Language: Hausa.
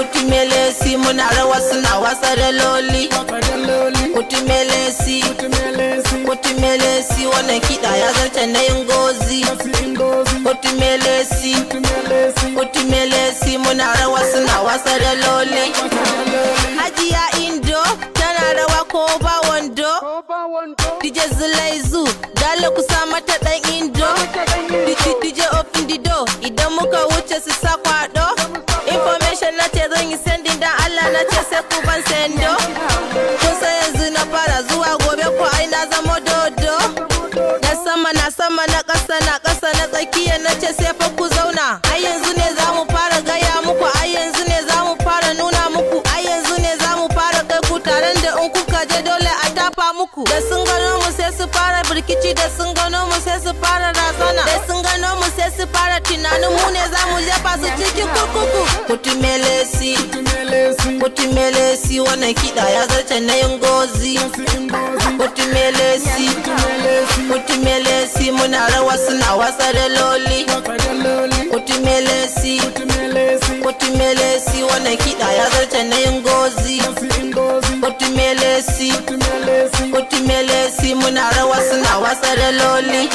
Utimelesi muna rawa suna wasa da loli. Utimelesi wannan kiɗa ya zarce na yin gozi. Utimelesi muna rawa suna wasa da loli. Hajiya Indo tana rawa ko ba wando. DJ Zulaizu dole ku sa mata dan Indo. DJ open the door idan muka wuce su sa kwado. Information na ce zan yi sending dan Allah na ce sai ku ban sendo. Kun san yanzu na fara zuwa gobe ko ai na zama dodo. Na sama na ƙasa na tsakiya na ce sai fa ku zauna. Ai yanzu ne za mu fara gaya muku, ai yanzu ne za mu fara nuna muku, ai yanzu ne za mu fara kai ku taron da in kuka je dole a tafa muku. Da sun gano mu sai su fara birkici, da sun gano mu sai su fara razana, da sun gano mu sai su fara tunanin mu ne za mu jefa su cikin kurkuku. Utimelesi wannan kiɗa ya zarce na yin gozi. Utimelesi muna rawa suna wasa da loli. Utimelesi wannan kiɗa ya zarce na yin gozi. Utimelesi muna rawa suna wasa da loli.